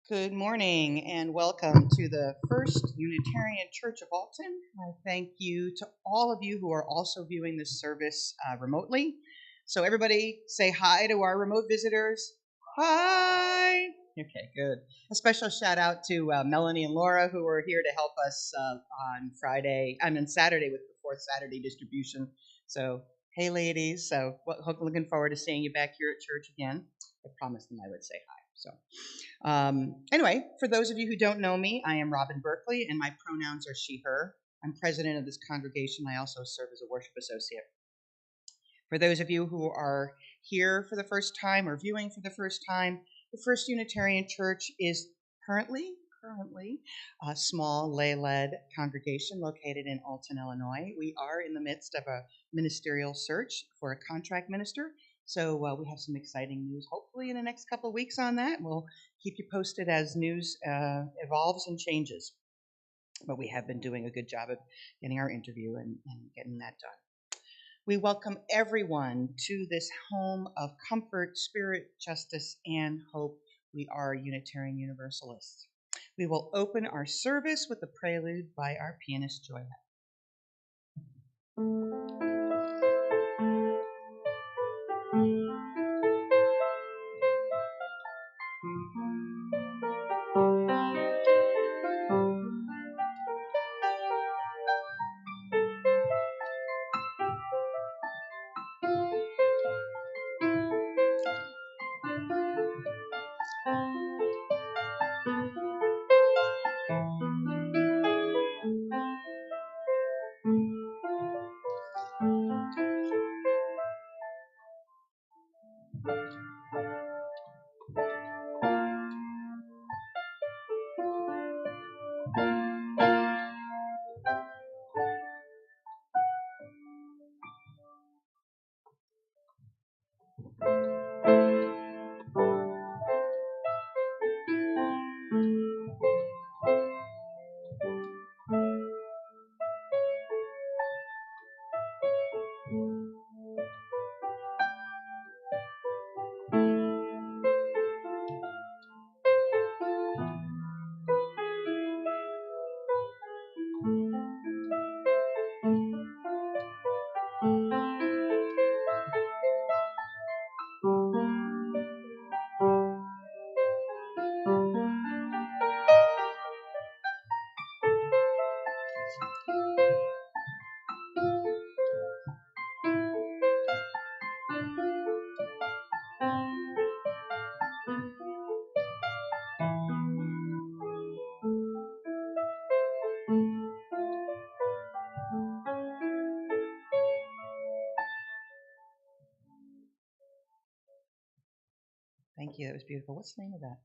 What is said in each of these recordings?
Good morning and welcome to the First Unitarian Church of Alton. I thank you to all of you who are also viewing this service remotely. So everybody say hi to our remote visitors. Hi. Okay, good. A special shout out to Melanie and Laura who are here to help us on Saturday with the fourth Saturday distribution. So hey ladies, so looking forward to seeing you back here at church again. I promised them I would say hi. So anyway, for those of you who don't know me, I am Robin Berkeley, and my pronouns are she, her. I'm president of this congregation. I also serve as a worship associate. For those of you who are here for the first time or viewing for the first time, the First Unitarian Church is currently a small lay-led congregation located in Alton, Illinois. We are in the midst of a ministerial search for a contract minister. So we have some exciting news, hopefully in the next couple of weeks on that. We'll keep you posted as news evolves and changes. But we have been doing a good job of getting our interview and getting that done. We welcome everyone to this home of comfort, spirit, justice, and hope. We are Unitarian Universalists. We will open our service with a prelude by our pianist, Joy. Thank you. That was beautiful. What's the name of that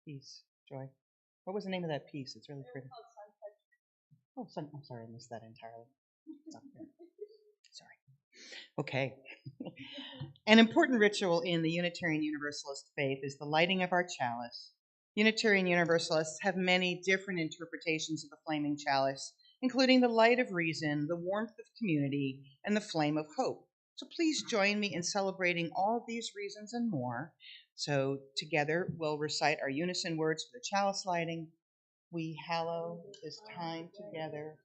piece, Joy? What was the name of that piece? It's really pretty. Oh, I'm sorry, I missed that entirely. Sorry. Okay. An important ritual in the Unitarian Universalist faith is the lighting of our chalice. Unitarian Universalists have many different interpretations of the flaming chalice, including the light of reason, the warmth of community, and the flame of hope. So please join me in celebrating all of these reasons and more. So together we'll recite our unison words for the chalice lighting. We hallow this time together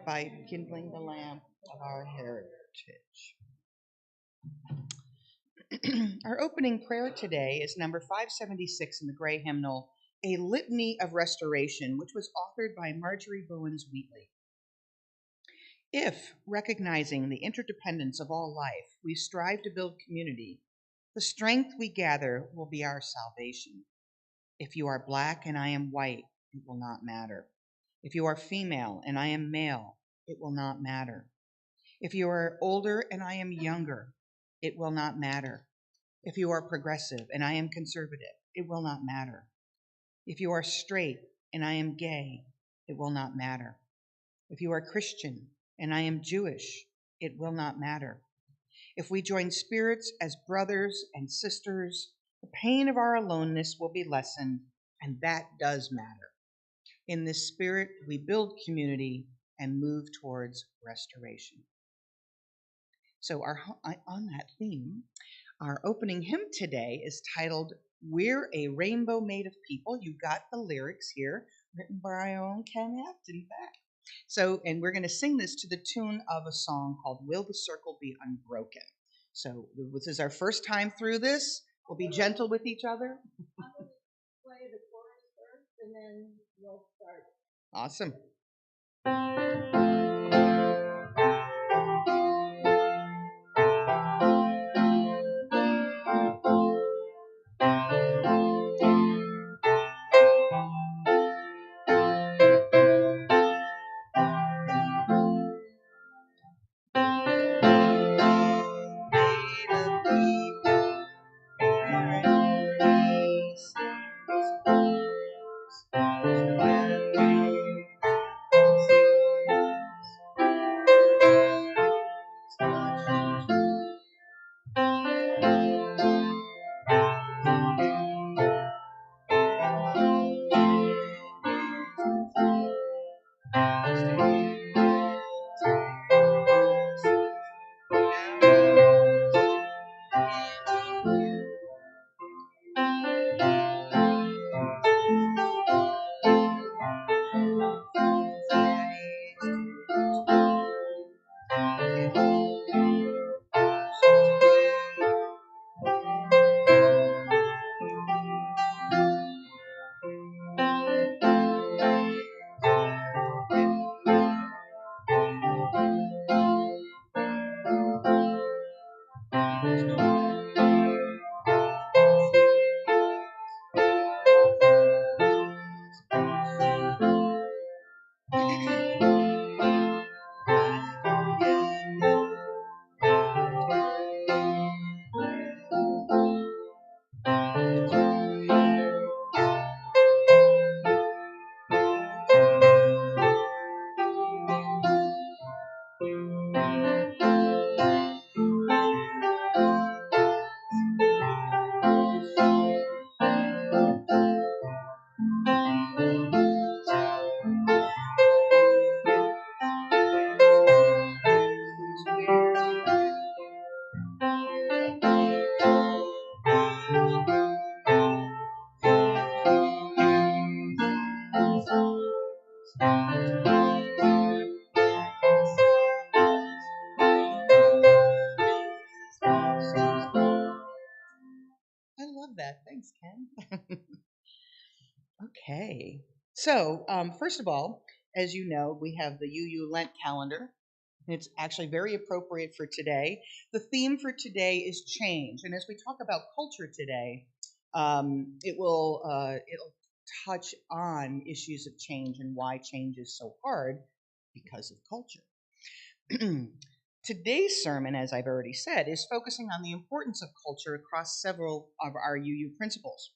by kindling the lamp of our heritage. Our opening prayer today is number 576 in the Gray Hymnal, A Litany of Restoration, which was authored by Marjorie Bowens Wheatley. If, recognizing the interdependence of all life, we strive to build community, the strength we gather will be our salvation. If you are black and I am white, it will not matter. If you are female and I am male, it will not matter. If you are older and I am younger, it will not matter. If you are progressive and I am conservative, it will not matter. If you are straight and I am gay, it will not matter. If you are Christian and I am Jewish, it will not matter. If we join spirits as brothers and sisters, the pain of our aloneness will be lessened, and that does matter. In this spirit, we build community and move towards restoration. So on that theme, our opening hymn today is titled, We're a Rainbow Made of People. You've got the lyrics here, written by our own Ken Aft in fact. So, and we're going to sing this to the tune of a song called Will the Circle Be Unbroken? So this is our first time through this. We'll be gentle with each other. I'm going to play the chorus first, and then we'll start. Awesome. That. Thanks, Ken. Okay. So, first of all, as you know, we have the UU Lent calendar. It's actually very appropriate for today. The theme for today is change. And as we talk about culture today, it'll touch on issues of change and why change is so hard because of culture. Today's sermon, as I've already said, is focusing on the importance of culture across several of our UU principles.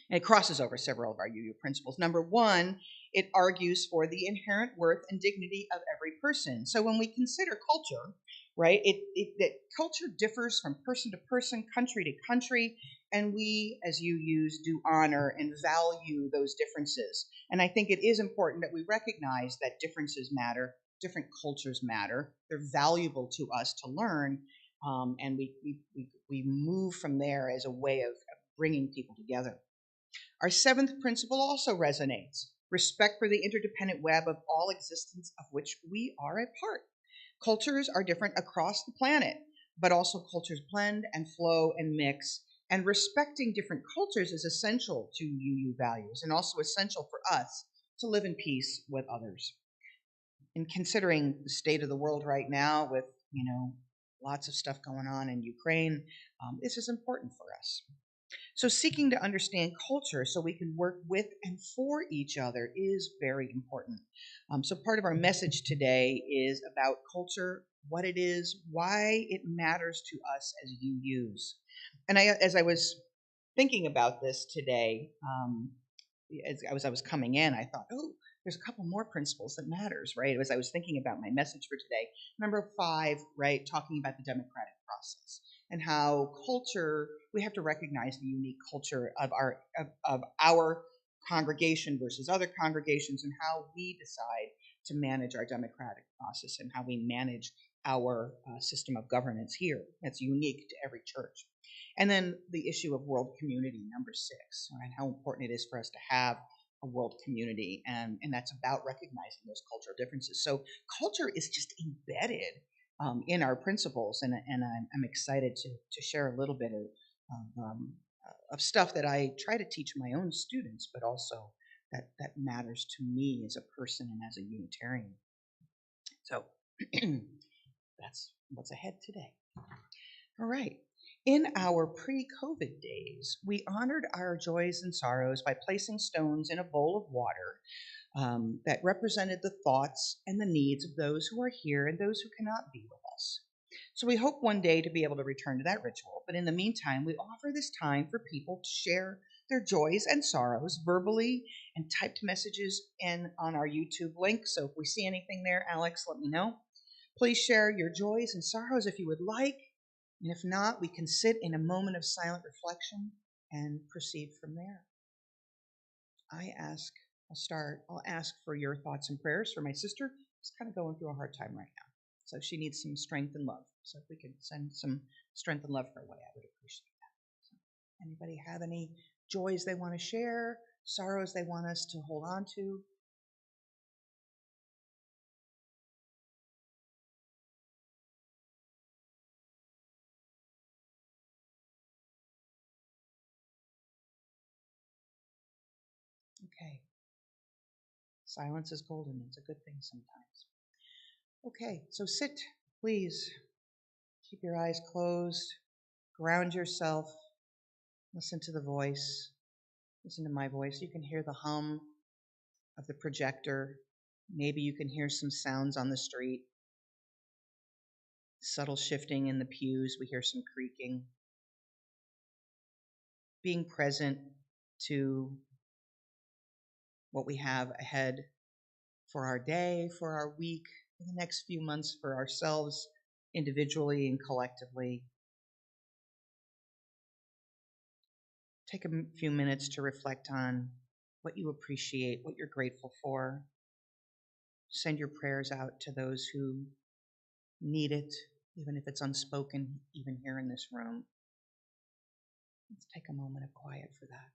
And it crosses over several of our UU principles. Number one, it argues for the inherent worth and dignity of every person. So when we consider culture, right, that culture differs from person to person, country to country, and we as UUs do honor and value those differences. And I think it is important that we recognize that differences matter, different cultures matter, they're valuable to us to learn, and we move from there as a way of bringing people together. Our seventh principle also resonates: respect for the interdependent web of all existence of which we are a part. Cultures are different across the planet, but also cultures blend and flow and mix, and respecting different cultures is essential to UU values and also essential for us to live in peace with others. In considering the state of the world right now with, lots of stuff going on in Ukraine, this is important for us. So seeking to understand culture so we can work with and for each other is very important. So part of our message today is about culture, what it is, why it matters to us as UUs. And as I was thinking about this today, as I was coming in, I thought, oh, there's a couple more principles that matters, right? As I was thinking about my message for today, number 5, right, talking about the democratic process and how culture, we have to recognize the unique culture of our congregation versus other congregations, and how we decide to manage our democratic process and how we manage our system of governance here. That's unique to every church. And then the issue of world community, number 6, and how important it is for us to have a world community, and that's about recognizing those cultural differences. So culture is just embedded in our principles, and I'm excited to share a little bit of stuff that I try to teach my own students, but also that matters to me as a person and as a Unitarian. So that's what's ahead today. All right. In our pre-COVID days, we honored our joys and sorrows by placing stones in a bowl of water that represented the thoughts and the needs of those who are here and those who cannot be with us. So we hope one day to be able to return to that ritual, but in the meantime, we offer this time for people to share their joys and sorrows verbally and typed messages in on our YouTube link. So if we see anything there, Alex, let me know. Please share your joys and sorrows if you would like. And if not, we can sit in a moment of silent reflection and proceed from there. I'll ask for your thoughts and prayers for my sister. She's kind of going through a hard time right now. So she needs some strength and love. So if we could send some strength and love her way, I would appreciate that. So, anybody have any joys they want to share, sorrows they want us to hold on to? Okay. Silence is golden. It's a good thing sometimes. Okay, so sit, please. Keep your eyes closed. Ground yourself. Listen to the voice. Listen to my voice. You can hear the hum of the projector. Maybe you can hear some sounds on the street. Subtle shifting in the pews. We hear some creaking. Being present to what we have ahead for our day, for our week, for the next few months, for ourselves individually and collectively. Take a few minutes to reflect on what you appreciate, what you're grateful for. Send your prayers out to those who need it, even if it's unspoken, even here in this room. Let's take a moment of quiet for that.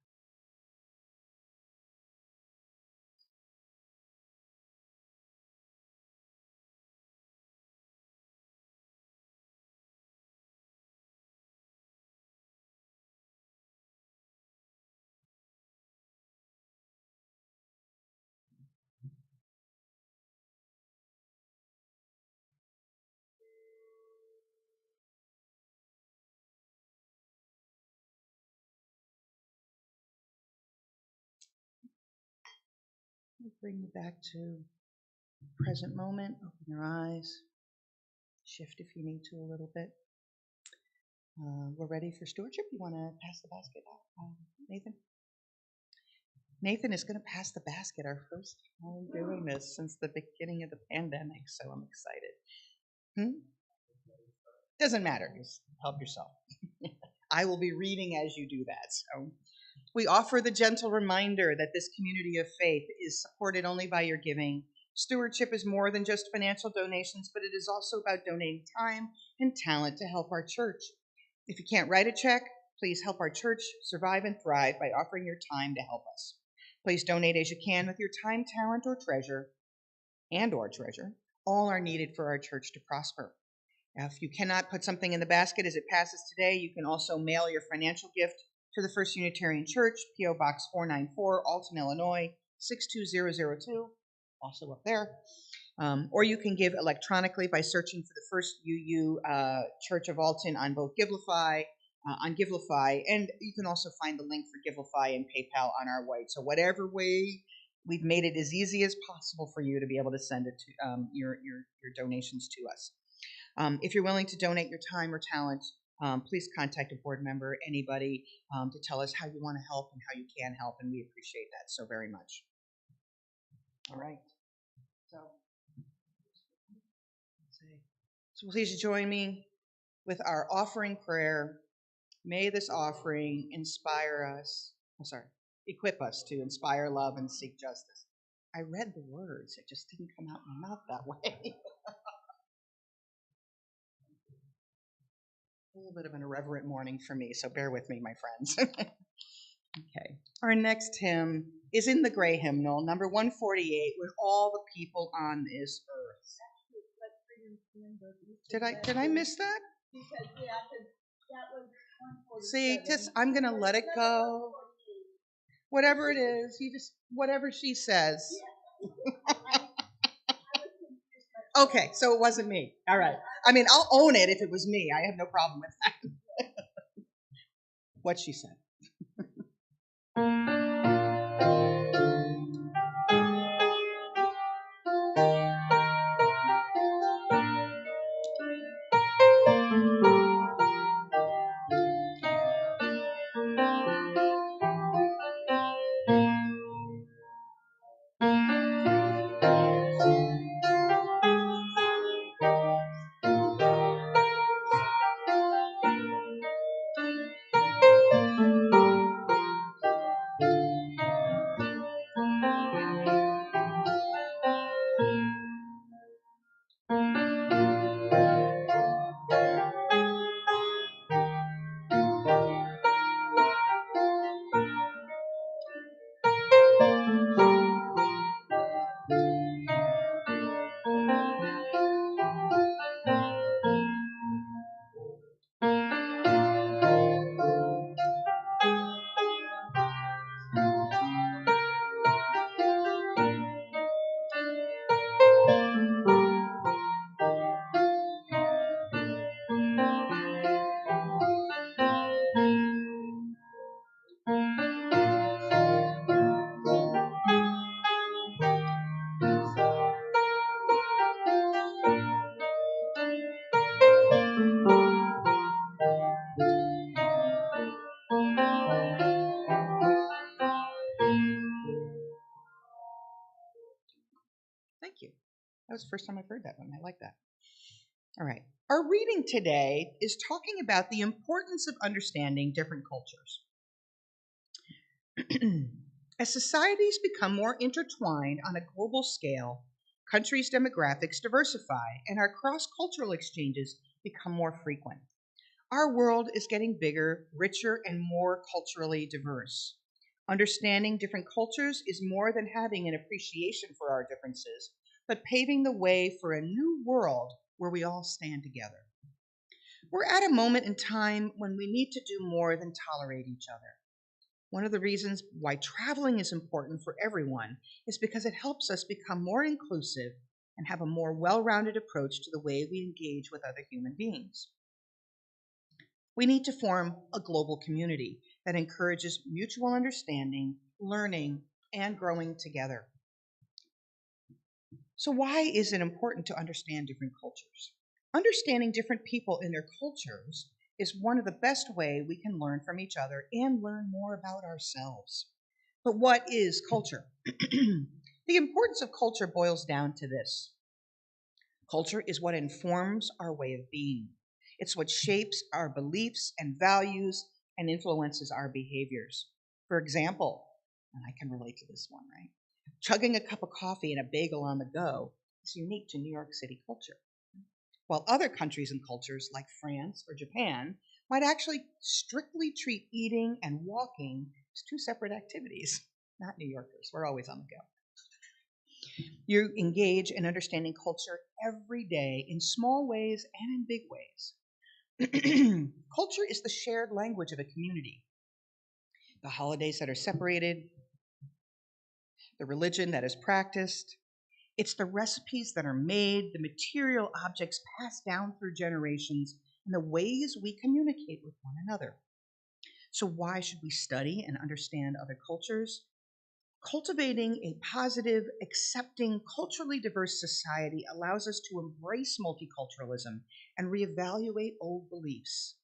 We'll bring you back to present moment. Open your eyes. Shift if you need to a little bit. We're ready for stewardship. You want to pass the basket out, Nathan? Nathan is going to pass the basket, our first time doing this since the beginning of the pandemic, so I'm excited. Doesn't matter. Just help yourself. I will be reading as you do that. So we offer the gentle reminder that this community of faith is supported only by your giving. Stewardship is more than just financial donations, but it is also about donating time and talent to help our church. If you can't write a check, please help our church survive and thrive by offering your time to help us. Please donate as you can with your time, talent, or treasure. All are needed for our church to prosper. Now, if you cannot put something in the basket as it passes today, you can also mail your financial gift to the First Unitarian Church, P.O. Box 494, Alton, Illinois, 62002, also up there. Or you can give electronically by searching for the First UU Church of Alton on both Givelify, and you can also find the link for Givelify and PayPal on our website. So whatever way, we've made it as easy as possible for you to be able to send it to your donations to us. If you're willing to donate your time or talent, please contact a board member, anybody, to tell us how you want to help and how you can help, and we appreciate that so very much. All right. So please join me with our offering prayer. May this offering inspire us. equip us to inspire love and seek justice. I read the words, it just didn't come out my mouth that way. A little bit of an irreverent morning for me, so bear with me, my friends. Okay. Our next hymn is in the gray hymnal, number 148, with all the people on this earth. Did I miss that? Because, yeah, because that was 147. See, just I'm gonna let it go. Whatever it is, whatever she says. Okay, so it wasn't me. All right. I mean, I'll own it if it was me. I have no problem with that. What she said. Thank you. That was the first time I've heard that one. I like that. All right. Our reading today is talking about the importance of understanding different cultures. As societies become more intertwined on a global scale, countries' demographics diversify and our cross-cultural exchanges become more frequent. Our world is getting bigger, richer, and more culturally diverse. Understanding different cultures is more than having an appreciation for our differences, but paving the way for a new world where we all stand together. We're at a moment in time when we need to do more than tolerate each other. One of the reasons why traveling is important for everyone is because it helps us become more inclusive and have a more well-rounded approach to the way we engage with other human beings. We need to form a global community that encourages mutual understanding, learning, and growing together. So why is it important to understand different cultures? Understanding different people in their cultures is one of the best ways we can learn from each other and learn more about ourselves. But what is culture? The importance of culture boils down to this. Culture is what informs our way of being. It's what shapes our beliefs and values and influences our behaviors. For example, and I can relate to this one, right? Chugging a cup of coffee and a bagel on the go is unique to New York City culture. While other countries and cultures like France or Japan might actually strictly treat eating and walking as two separate activities. Not New Yorkers, we're always on the go. You engage in understanding culture every day in small ways and in big ways. Culture is the shared language of a community. The holidays that are separated, the religion that is practiced, it's the recipes that are made, the material objects passed down through generations, and the ways we communicate with one another. So why should we study and understand other cultures? Cultivating a positive, accepting, culturally diverse society allows us to embrace multiculturalism and reevaluate old beliefs.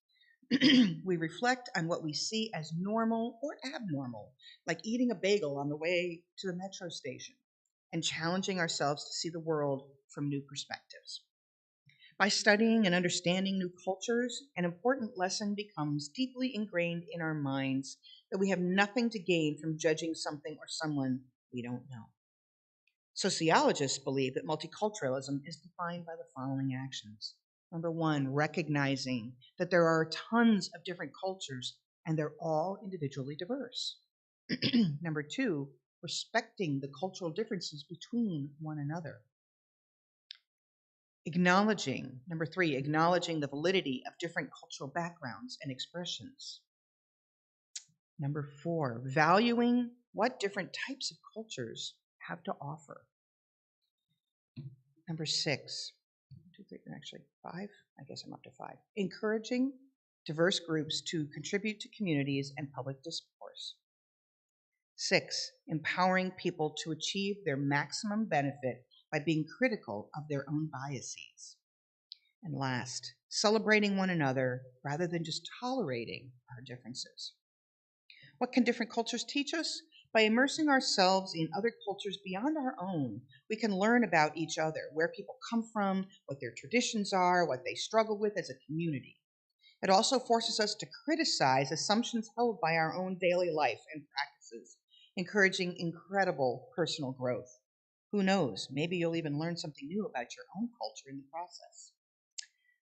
We reflect on what we see as normal or abnormal, like eating a bagel on the way to the metro station, and challenging ourselves to see the world from new perspectives. By studying and understanding new cultures, an important lesson becomes deeply ingrained in our minds that we have nothing to gain from judging something or someone we don't know. Sociologists believe that multiculturalism is defined by the following actions. Number one, recognizing that there are tons of different cultures and they're all individually diverse. Number two, respecting the cultural differences between one another. Number three, acknowledging the validity of different cultural backgrounds and expressions. Number four, valuing what different types of cultures have to offer. Number six, actually five, I guess I'm up to five, encouraging diverse groups to contribute to communities and public discourse. 6, empowering people to achieve their maximum benefit by being critical of their own biases. And last, celebrating one another rather than just tolerating our differences. What can different cultures teach us? By immersing ourselves in other cultures beyond our own, we can learn about each other, where people come from, what their traditions are, what they struggle with as a community. It also forces us to criticize assumptions held by our own daily life and practices, encouraging incredible personal growth. Who knows, maybe you'll even learn something new about your own culture in the process.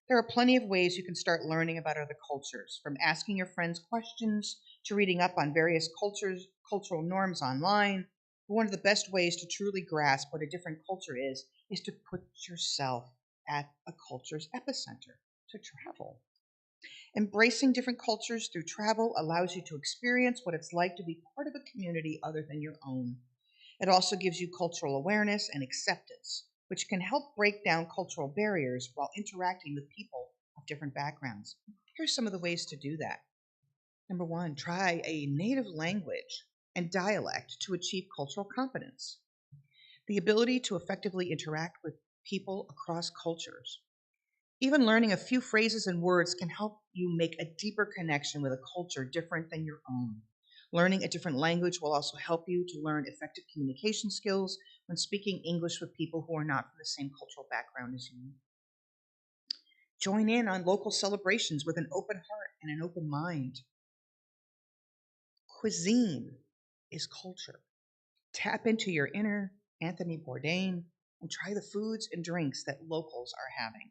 There are plenty of ways you can start learning about other cultures, from asking your friends questions to reading up on various cultural norms online. But one of the best ways to truly grasp what a different culture is to put yourself at a culture's epicenter, to travel. Embracing different cultures through travel allows you to experience what it's like to be part of a community other than your own. It also gives you cultural awareness and acceptance, which can help break down cultural barriers while interacting with people of different backgrounds. Here's some of the ways to do that. Number one, try a native language and dialect to achieve cultural competence. The ability to effectively interact with people across cultures. Even learning a few phrases and words can help you make a deeper connection with a culture different than your own. Learning a different language will also help you to learn effective communication skills when speaking English with people who are not from the same cultural background as you. Join in on local celebrations with an open heart and an open mind. Cuisine is culture. Tap into your inner Anthony Bourdain and try the foods and drinks that locals are having.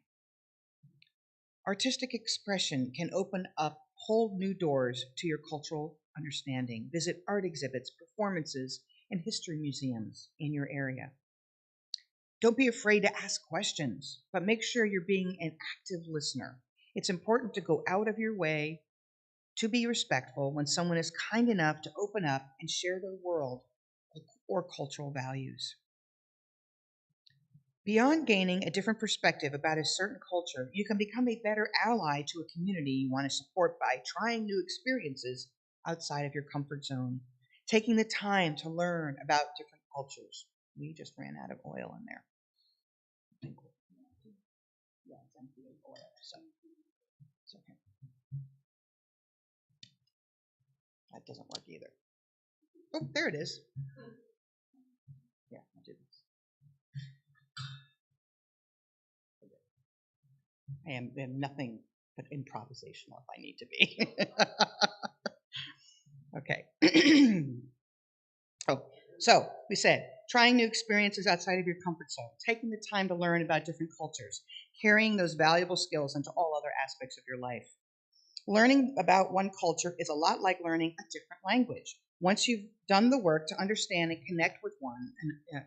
Artistic expression can open up whole new doors to your cultural understanding. Visit art exhibits, performances, and history museums in your area. Don't be afraid to ask questions, but make sure you're being an active listener. It's important to go out of your way to be respectful when someone is kind enough to open up and share their world or cultural values. Beyond gaining a different perspective about a certain culture, you can become a better ally to a community you want to support by trying new experiences outside of your comfort zone, taking the time to learn about different cultures. We just ran out of oil in there. Yeah, it's empty of oil, so it's okay. That doesn't work either. Oh, there it is. Yeah, I'll do this. I am nothing but improvisational if I need to be. Okay. Oh, so we said trying new experiences outside of your comfort zone, taking the time to learn about different cultures, carrying those valuable skills into all other aspects of your life. Learning about one culture is a lot like learning a different language. Once you've done the work to understand and connect with one, and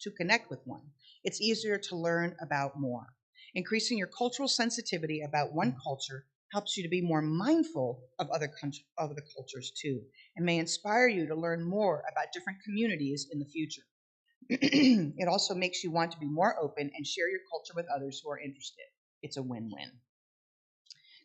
to connect with one, it's easier to learn about more. Increasing your cultural sensitivity about one culture helps you to be more mindful of other cultures too, and may inspire you to learn more about different communities in the future. It also makes you want to be more open and share your culture with others who are interested. It's a win-win.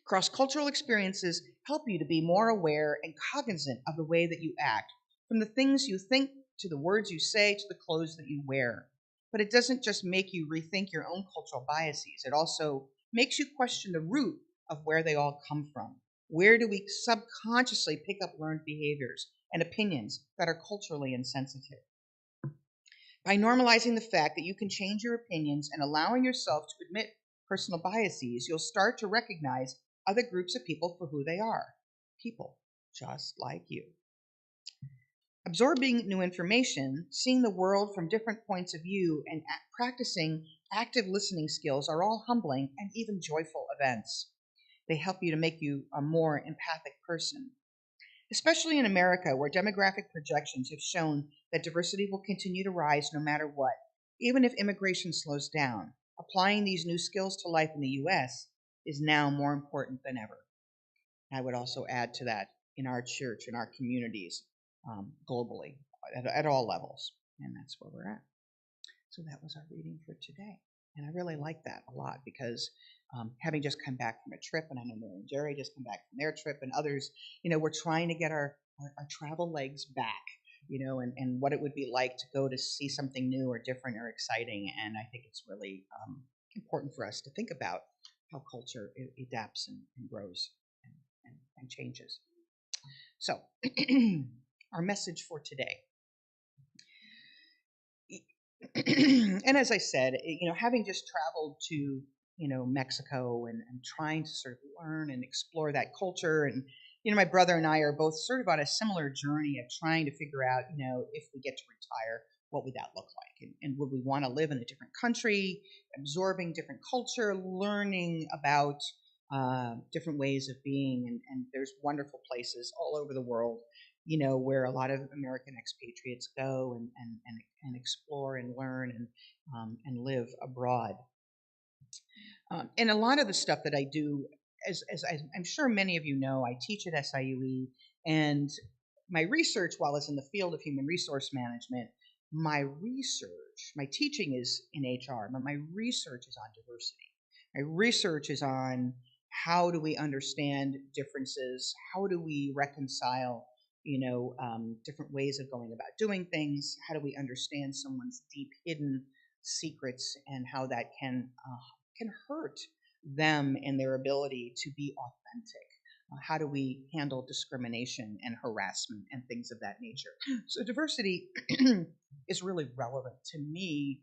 Cross-cultural experiences help you to be more aware and cognizant of the way that you act, from the things you think to the words you say to the clothes that you wear. But it doesn't just make you rethink your own cultural biases. It also makes you question the root of where they all come from. Where do we subconsciously pick up learned behaviors and opinions that are culturally insensitive? By normalizing the fact that you can change your opinions and allowing yourself to admit personal biases, you'll start to recognize other groups of people for who they are. People just like you. Absorbing new information, seeing the world from different points of view, and practicing active listening skills are all humbling and even joyful events. They help you to make you a more empathic person. Especially in America, where demographic projections have shown that diversity will continue to rise no matter what, even if immigration slows down. Applying these new skills to life in the U.S. is now more important than ever. I would also add to that in our church, in our communities, globally, at all levels. And that's where we're at. So that was our reading for today. And I really like that a lot because having just come back from a trip, and I know Mary and Jerry just come back from their trip, and others, we're trying to get our travel legs back, and what it would be like to go to see something new or different or exciting. And I think it's really important for us to think about how culture adapts and grows and changes. So, our message for today. And as I said, having just traveled to, Mexico and trying to sort of learn and explore that culture. And, my brother and I are both sort of on a similar journey of trying to figure out, if we get to retire, what would that look like? And would we want to live in a different country, absorbing different culture, learning about different ways of being? And there's wonderful places all over the world, where a lot of American expatriates go and explore and learn and live abroad. And a lot of the stuff that I do, as I'm sure many of you know, I teach at SIUE, and my research, while it's in the field of human resource management, my teaching is in HR, but my research is on diversity. My research is on how do we understand differences, how do we reconcile different ways of going about doing things, how do we understand someone's deep hidden secrets, and how that can hurt them and their ability to be authentic. How do we handle discrimination and harassment and things of that nature? So diversity is really relevant to me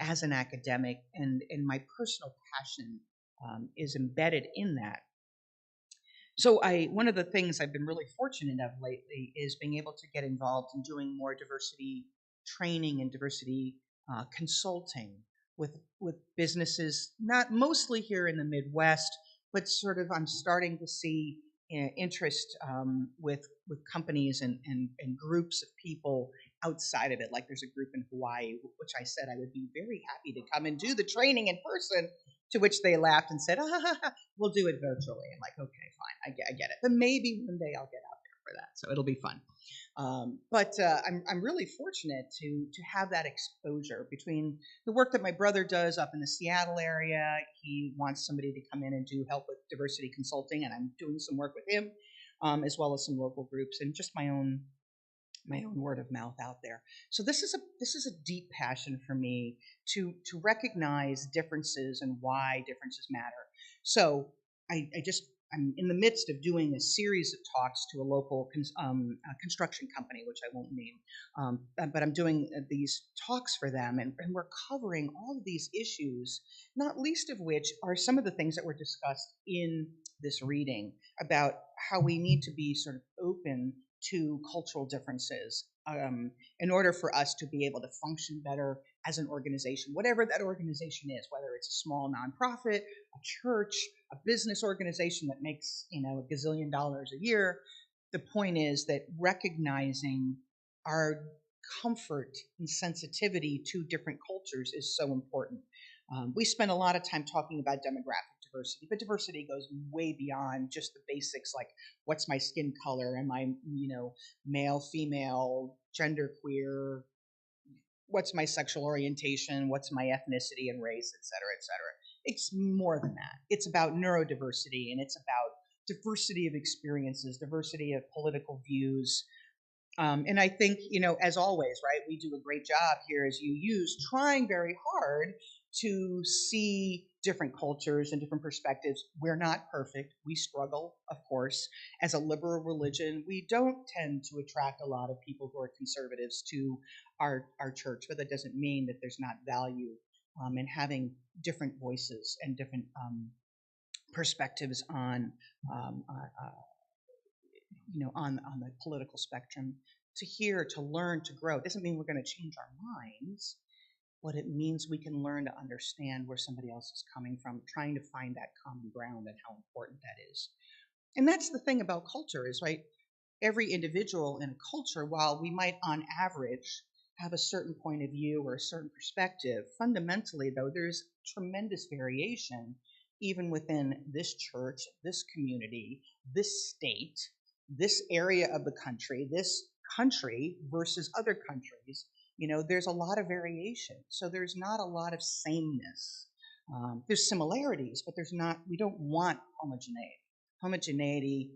as an academic, and my personal passion is embedded in that. So one of the things I've been really fortunate of lately is being able to get involved in doing more diversity training and diversity consulting with businesses, not mostly here in the Midwest, but sort of I'm starting to see interest with companies and groups of people outside of it. Like there's a group in Hawaii, which I said I would be very happy to come and do the training in person, to which they laughed and said, we'll do it virtually. I'm like, okay, fine, I get it. But maybe one day I'll get out there for that, so it'll be fun. But I'm really fortunate to have that exposure between the work that my brother does up in the Seattle area. He wants somebody to come in and do help with diversity consulting, and I'm doing some work with him, as well as some local groups, and just my own word of mouth out there. So this is a deep passion for me to recognize differences and why differences matter. So I'm in the midst of doing a series of talks to a local construction company, which I won't name, but I'm doing these talks for them, and we're covering all of these issues, not least of which are some of the things that were discussed in this reading about how we need to be sort of open to cultural differences in order for us to be able to function better as an organization, whatever that organization is, whether it's a small nonprofit, a church, a business organization that makes a gazillion dollars a year. The point is that recognizing our comfort and sensitivity to different cultures is so important. We spend a lot of time talking about demographic diversity, but diversity goes way beyond just the basics, like what's my skin color, am I male, female, gender queer, what's my sexual orientation, what's my ethnicity and race, et cetera, et cetera. It's more than that. It's about neurodiversity, and it's about diversity of experiences, diversity of political views. And I think, as always, right, we do a great job here as UUs trying very hard to see different cultures and different perspectives. We're not perfect. We struggle, of course. As a liberal religion, we don't tend to attract a lot of people who are conservatives to our church, but that doesn't mean that there's not value in having different voices and different perspectives on on the political spectrum, to hear, to learn, to grow. It doesn't mean we're going to change our minds, but it means we can learn to understand where somebody else is coming from, trying to find that common ground and how important that is. And that's the thing about culture is, right, every individual in a culture, while we might on average have a certain point of view or a certain perspective, fundamentally, though, there's tremendous variation even within this church, this community, this state, this area of the country, this country versus other countries. There's a lot of variation. So there's not a lot of sameness. There's similarities, but we don't want homogeneity. Homogeneity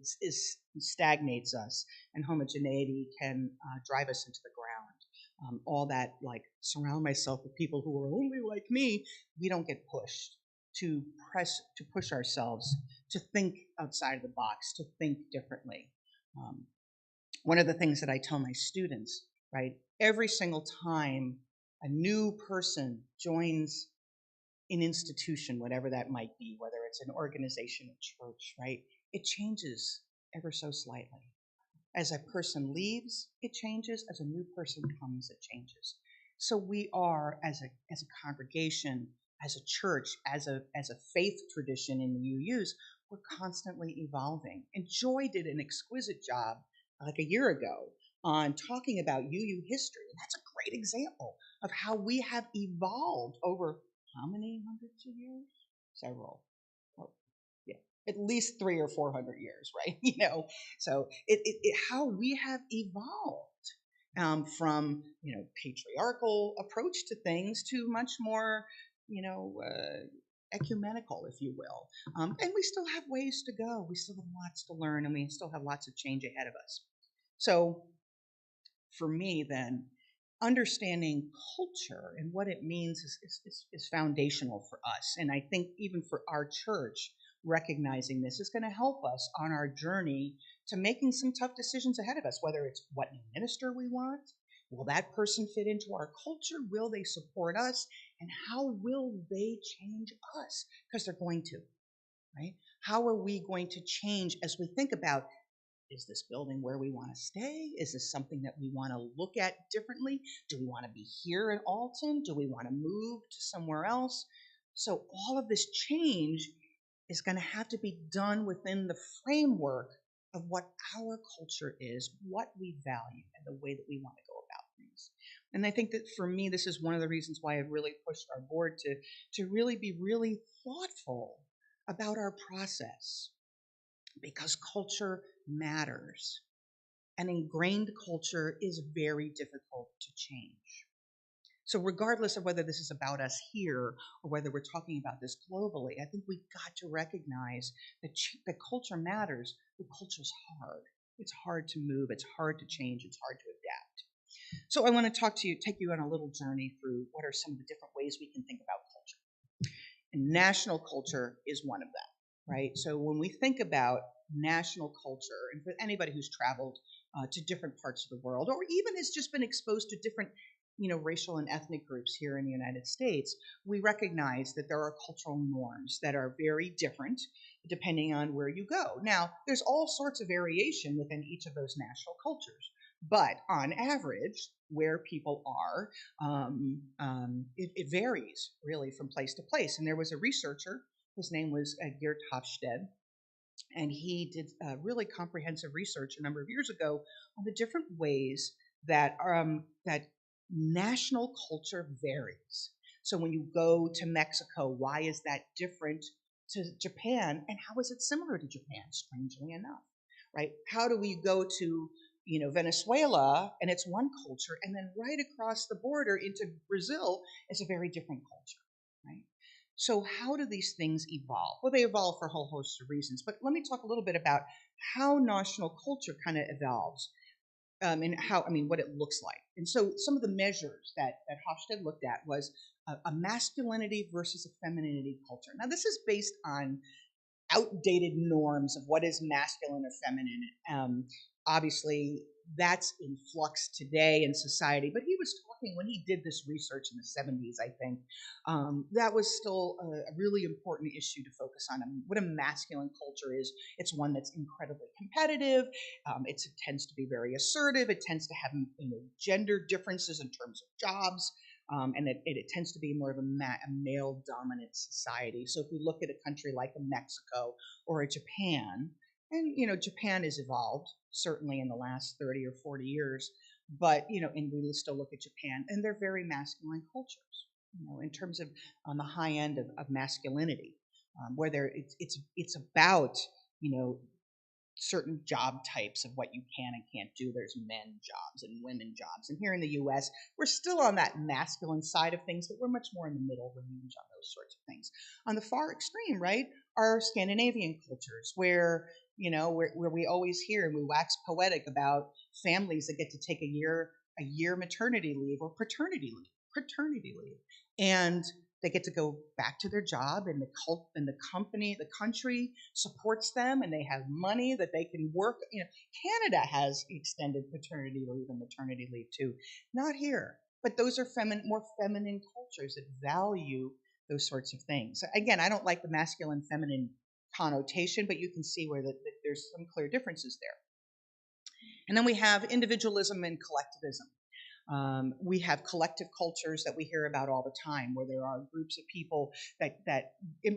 stagnates us, and homogeneity can drive us into the ground. All that, like, surround myself with people who are only like me, we don't get pushed to push ourselves to think outside of the box, to think differently. One of the things that I tell my students, right, every single time a new person joins an institution, whatever that might be, whether it's an organization, a church, right, it changes ever so slightly. As a person leaves, it changes. As a new person comes, it changes. So we are, as a congregation, as a church, as a faith tradition in the UUs, we're constantly evolving. And Joy did an exquisite job like a year ago on talking about UU history. And that's a great example of how we have evolved over how many hundreds of years? Several. Oh, yeah, at least 300 or 400 years, right? So how we have evolved from patriarchal approach to things to much more ecumenical, if you will. And we still have ways to go. We still have lots to learn, and we still have lots of change ahead of us. So for me, then, understanding culture and what it means is foundational for us. And I think even for our church, recognizing this is going to help us on our journey to making some tough decisions ahead of us, whether it's what minister we want, will that person fit into our culture, will they support us, and how will they change us? Because they're going to, right? How are we going to change as we think about, is this building where we want to stay? Is this something that we want to look at differently? Do we want to be here in Alton? Do we want to move to somewhere else? So all of this change is going to have to be done within the framework of what our culture is, what we value, and the way that we want to go about things. And I think that for me, this is one of the reasons why I've really pushed our board to really be really thoughtful about our process, because culture matters. An ingrained culture is very difficult to change. So regardless of whether this is about us here or whether we're talking about this globally, I think we've got to recognize that culture matters, but culture's hard. It's hard to move, it's hard to change, it's hard to adapt. So I want to take you on a little journey through what are some of the different ways we can think about culture. And national culture is one of them, right? So when we think about national culture, and for anybody who's traveled to different parts of the world, or even has just been exposed to different racial and ethnic groups here in the United States, we recognize that there are cultural norms that are very different depending on where you go. Now, there's all sorts of variation within each of those national cultures, but on average, where people are, it varies really from place to place. And there was a researcher, his name was Geert Hofstede, and he did really comprehensive research a number of years ago on the different ways that national culture varies. So when you go to Mexico, why is that different to Japan, and how is it similar to Japan, strangely enough, right? How do we go to Venezuela, and it's one culture, and then right across the border into Brazil is a very different culture, right? So how do these things evolve? Well, they evolve for a whole host of reasons, but let me talk a little bit about how national culture kind of evolves. And what it looks like. And so some of the measures that Hofstede looked at was a masculinity versus a femininity culture. Now, this is based on outdated norms of what is masculine or feminine. Obviously, that's in flux today in society. But he was talking when he did this research in the 70s, I think, that was still a really important issue to focus on. I mean, what a masculine culture is, it's one that's incredibly competitive. It tends to be very assertive. It tends to have gender differences in terms of jobs. And it tends to be more of a male-dominant society. So if we look at a country like a Mexico or a Japan, and Japan has evolved certainly in the last 30 or 40 years, but and we still look at Japan, and they're very masculine cultures. In terms of on the high end of masculinity, where it's about certain job types of what you can and can't do. There's men jobs and women jobs. And here in the US, we're still on that masculine side of things, but we're much more in the middle range on those sorts of things. On the far extreme, right, are Scandinavian cultures where, where we always hear and we wax poetic about families that get to take a year maternity leave or paternity leave. And they get to go back to their job, and the country supports them, and they have money that they can work. Canada has extended paternity leave and maternity leave too. Not here, but those are more feminine cultures that value those sorts of things. Again, I don't like the masculine feminine connotation, but you can see where there's some clear differences there. And then we have individualism and collectivism. We have collective cultures that we hear about all the time, where there are groups of people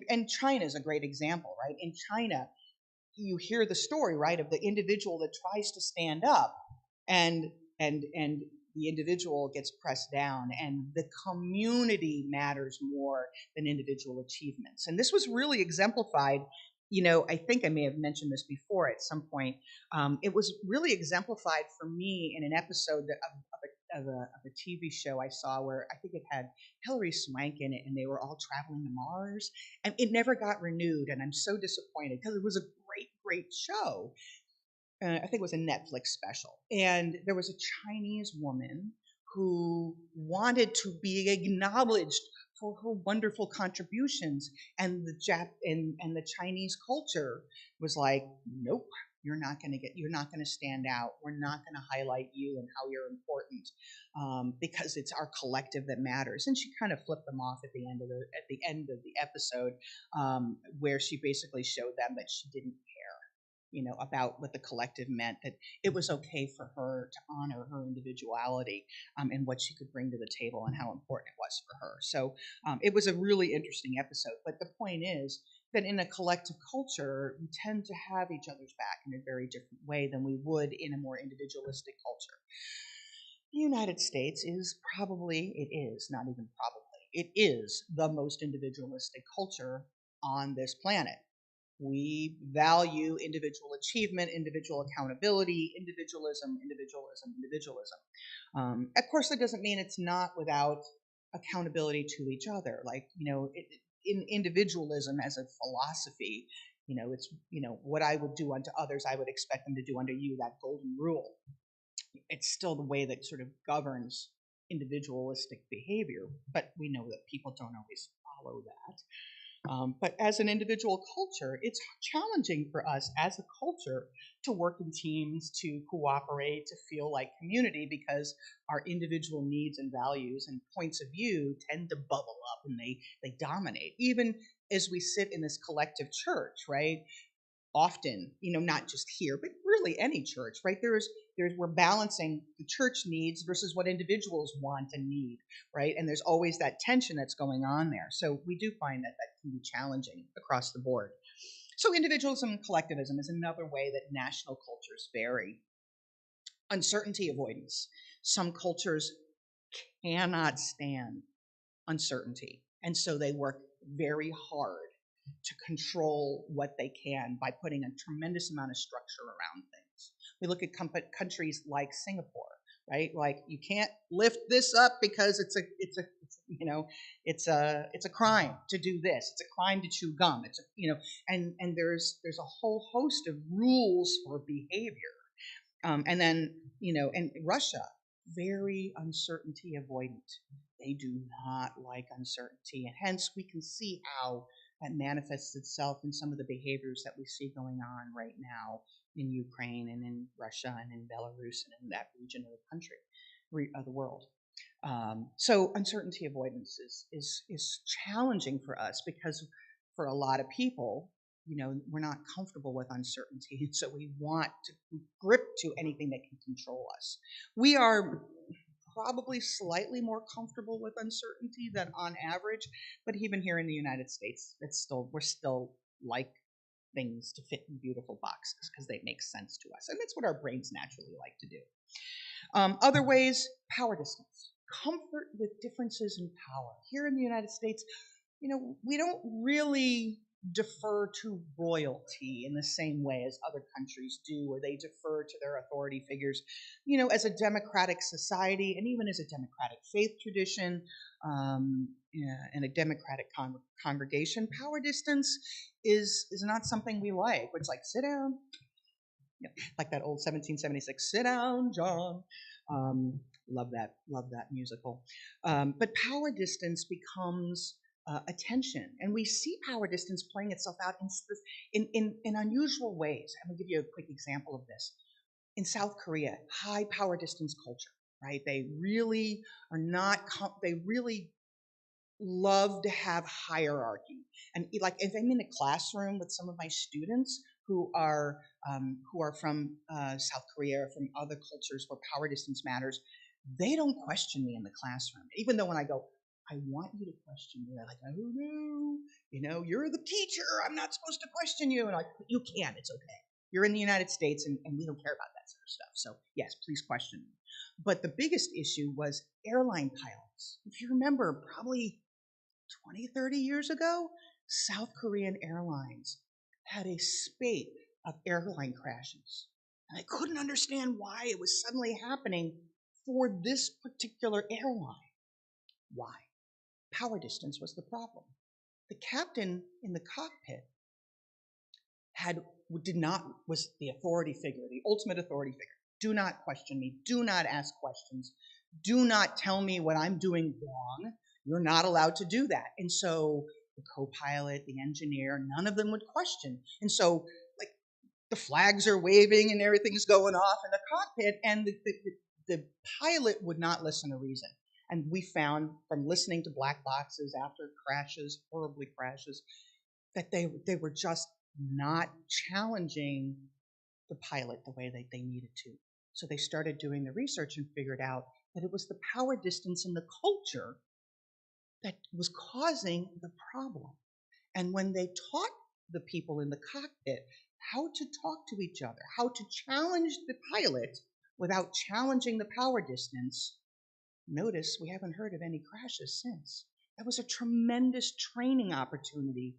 and China is a great example, right? In China, you hear the story, right, of the individual that tries to stand up, and the individual gets pressed down, and the community matters more than individual achievements. And this was really exemplified. I think I may have mentioned this before at some point. It was really exemplified for me in an episode of a TV show I saw where I think it had Hilary Swank in it, and they were all traveling to Mars, and it never got renewed, and I'm so disappointed because it was a great show. I think it was a Netflix special, and there was a Chinese woman who wanted to be acknowledged for her wonderful contributions, and the Chinese culture was like, nope, you're not going to stand out. We're not going to highlight you and how you're important, because it's our collective that matters. And she kind of flipped them off at the end of the episode, where she basically showed them that she didn't care, about what the collective meant, that it was okay for her to honor her individuality, and what she could bring to the table and how important it was for her. So it was a really interesting episode. But the point is that in a collective culture, we tend to have each other's back in a very different way than we would in a more individualistic culture. The United States is not even probably, it is the most individualistic culture on this planet. We value individual achievement, individual accountability, individualism. Of course, that doesn't mean it's not without accountability to each other. Like, in individualism as a philosophy, it's, what I would do unto others, I would expect them to do unto you, that golden rule. It's still the way that sort of governs individualistic behavior, but we know that people don't always follow that. But as an individual culture, it's challenging for us as a culture to work in teams, to cooperate, to feel like community, because our individual needs and values and points of view tend to bubble up, and they dominate. Even as we sit in this collective church, right? Often, not just here, but really any church, right? We're balancing the church needs versus what individuals want and need, right? And there's always that tension that's going on there. So we do find that can be challenging across the board. So individualism and collectivism is another way that national cultures vary. Uncertainty avoidance. Some cultures cannot stand uncertainty, and so they work very hard to control what they can by putting a tremendous amount of structure around things. We look at countries like Singapore, right? Like, you can't lift this up because it's a crime to do this. It's a crime to chew gum. And there's a whole host of rules for behavior. And then, and Russia, very uncertainty avoidant. They do not like uncertainty, and hence we can see how that manifests itself in some of the behaviors that we see going on right now in Ukraine and in Russia and in Belarus and in that region of the country, of the world. So uncertainty avoidance is challenging for us because for a lot of people, we're not comfortable with uncertainty, and so we want to grip to anything that can control us. We are probably slightly more comfortable with uncertainty than on average, but even here in the United States, we're still like things to fit in beautiful boxes because they make sense to us, and that's what our brains naturally like to do. Other ways, power distance, comfort with differences in power. Here in the United States, we don't really defer to royalty in the same way as other countries do, where they defer to their authority figures. As a democratic society, and even as a democratic faith tradition, and a democratic congregation, power distance is not something we like. It's like, sit down, like that old 1776, sit down, John. Love that musical. But power distance becomes attention, and we see power distance playing itself out in unusual ways. I'm going to give you a quick example of this. In South Korea, high power distance culture, right? They really are not, they really love to have hierarchy. And like if I'm in a classroom with some of my students who are from South Korea or from other cultures where power distance matters, they don't question me in the classroom. Even though when I go, I want you to question me, they're like, oh no, you're the teacher, I'm not supposed to question you. And I'm like, you can, it's okay. You're in the United States and we don't care about that sort of stuff. So yes, please question me. But the biggest issue was airline pilots. If you remember, probably 20, 30 years ago, South Korean airlines had a spate of airline crashes. And I couldn't understand why it was suddenly happening for this particular airline. Why? Power distance was the problem. The captain in the cockpit was the authority figure, the ultimate authority figure. Do not question me. Do not ask questions. Do not tell me what I'm doing wrong. You're not allowed to do that. And so the co-pilot, the engineer, none of them would question. And so, like, the flags are waving and everything's going off in the cockpit, and the pilot would not listen to reason. And we found from listening to black boxes after crashes, horribly crashes, that they were just not challenging the pilot the way that they needed to. So they started doing the research and figured out that it was the power distance in the culture that was causing the problem. And when they taught the people in the cockpit how to talk to each other, how to challenge the pilot without challenging the power distance, notice we haven't heard of any crashes since. That was a tremendous training opportunity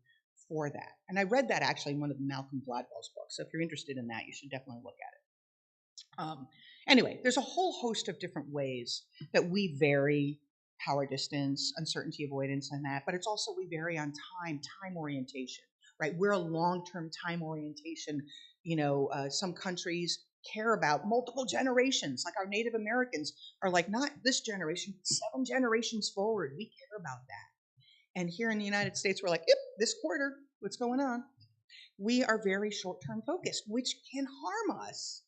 for that. And I read that actually in one of Malcolm Gladwell's books. So if you're interested in that, you should definitely look at it. Anyway, there's a whole host of different ways that we vary power distance, uncertainty avoidance, and that, but it's also we vary on time orientation, right? We're a long-term time orientation. Some countries care about multiple generations, like our Native Americans are like, not this generation, 7 generations forward. We care about that. And here in the United States, we're like, yep, this quarter, what's going on? We are very short-term focused, which can harm us.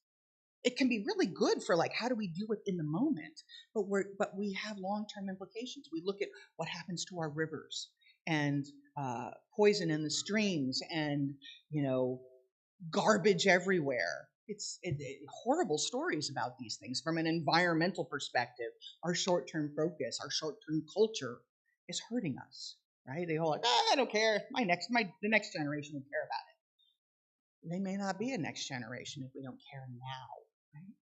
It can be really good for like, how do we do it in the moment? But we have long-term implications. We look at what happens to our rivers and poison in the streams and, garbage everywhere. It's horrible stories about these things from an environmental perspective. Our short-term focus, our short-term culture is hurting us, right? They all like, I don't care. The next generation will care about it. They may not be a next generation if we don't care now. Right?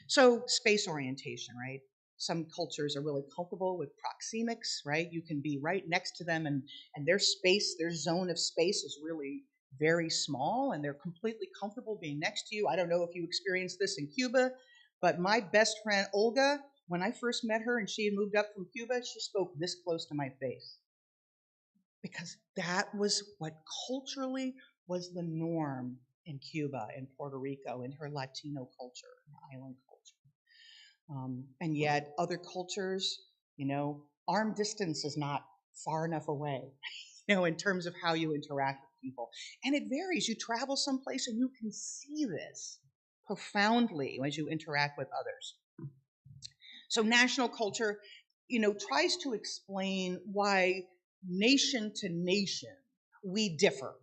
So space orientation, right? Some cultures are really comfortable with proxemics, right? You can be right next to them and their space, their zone of space is really very small and they're completely comfortable being next to you. I don't know if you experienced this in Cuba, but my best friend Olga, when I first met her and she had moved up from Cuba, she spoke this close to my face. Because that was what culturally was the norm in Cuba, in Puerto Rico, in her Latino culture, island culture. And yet other cultures, arm distance is not far enough away, in terms of how you interact with people. And it varies. You travel someplace and you can see this profoundly as you interact with others. So national culture, tries to explain why nation to nation we differ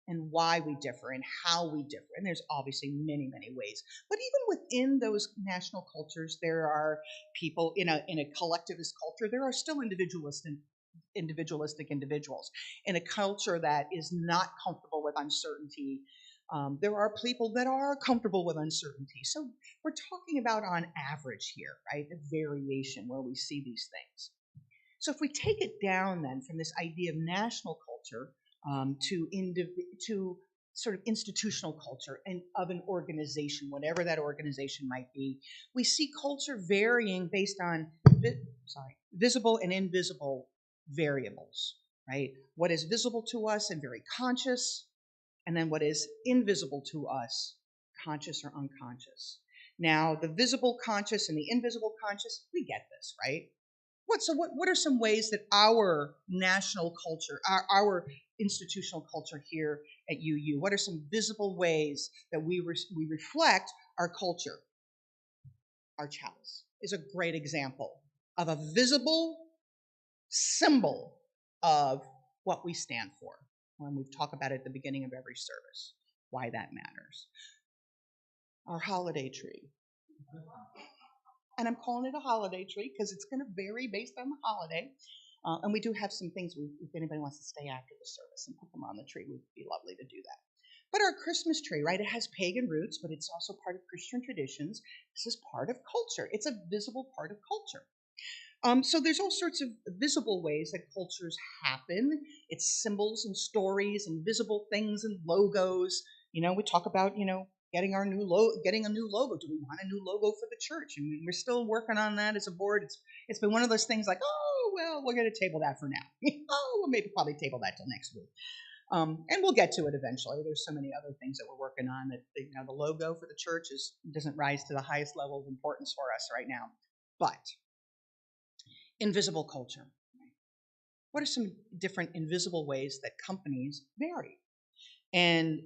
and why we differ and how we differ. And there's obviously many, many ways. But even within those national cultures, there are people in a collectivist culture, there are still individualistic individuals. In a culture that is not comfortable with uncertainty, there are people that are comfortable with uncertainty. So we're talking about on average here, right? A variation where we see these things. So if we take it down then from this idea of national culture to sort of institutional culture and of an organization, whatever that organization might be, we see culture varying based on visible and invisible variables, right? What is visible to us and very conscious, and then what is invisible to us, conscious or unconscious. Now, the visible conscious and the invisible conscious, we get this, right? What are some ways that our national culture, our institutional culture here at UU, what are some visible ways that we reflect our culture? Our chalice is a great example of a visible symbol of what we stand for when we talk about it at the beginning of every service, why that matters. Our holiday tree. And I'm calling it a holiday tree because it's going to vary based on the holiday. And we do have some things, if anybody wants to stay after the service and put them on the tree, it would be lovely to do that. But our Christmas tree, right, it has pagan roots, but it's also part of Christian traditions. This is part of culture. It's a visible part of culture. So there's all sorts of visible ways that cultures happen. It's symbols and stories and visible things and logos. We talk about, getting a new logo. Do we want a new logo for the church? And we're still working on that as a board. It's been one of those things like, oh, well, we're going to table that for now. Oh, we'll maybe probably table that till next week. And we'll get to it eventually. There's so many other things that we're working on that, the logo for the church doesn't rise to the highest level of importance for us right now. But invisible culture. What are some different invisible ways that companies vary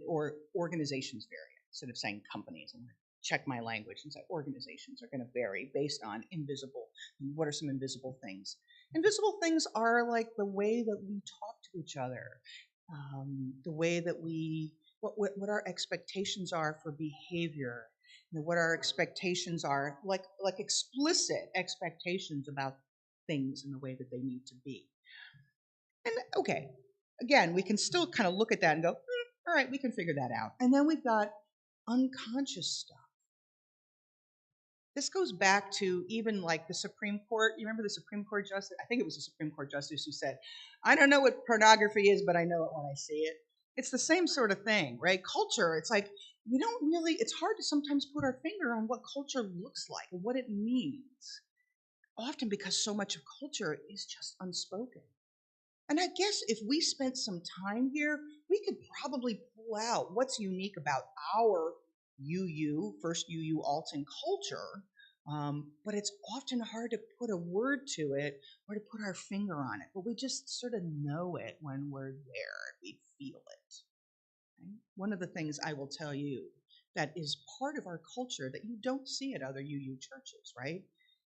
or organizations vary? Instead of saying companies, I'm going to check my language and say organizations are going to vary based on invisible. What are some invisible things? Invisible things are like the way that we talk to each other, the way that what our expectations are for behavior, what our expectations are, like explicit expectations about things in the way that they need to be. And okay, again, we can still kind of look at that and go, all right, we can figure that out. And then we've got unconscious stuff. This goes back to even like the Supreme Court. You remember the Supreme Court justice? I think it was the Supreme Court justice who said, I don't know what pornography is, but I know it when I see it. It's the same sort of thing, right? Culture, it's like it's hard to sometimes put our finger on what culture looks like and what it means. Often because so much of culture is just unspoken. And I guess if we spent some time here, we could probably pull out what's unique about our first UU Alton culture, but it's often hard to put a word to it or to put our finger on it. But we just sort of know it when we're there. We feel it. Right? One of the things I will tell you that is part of our culture that you don't see at other UU churches, right?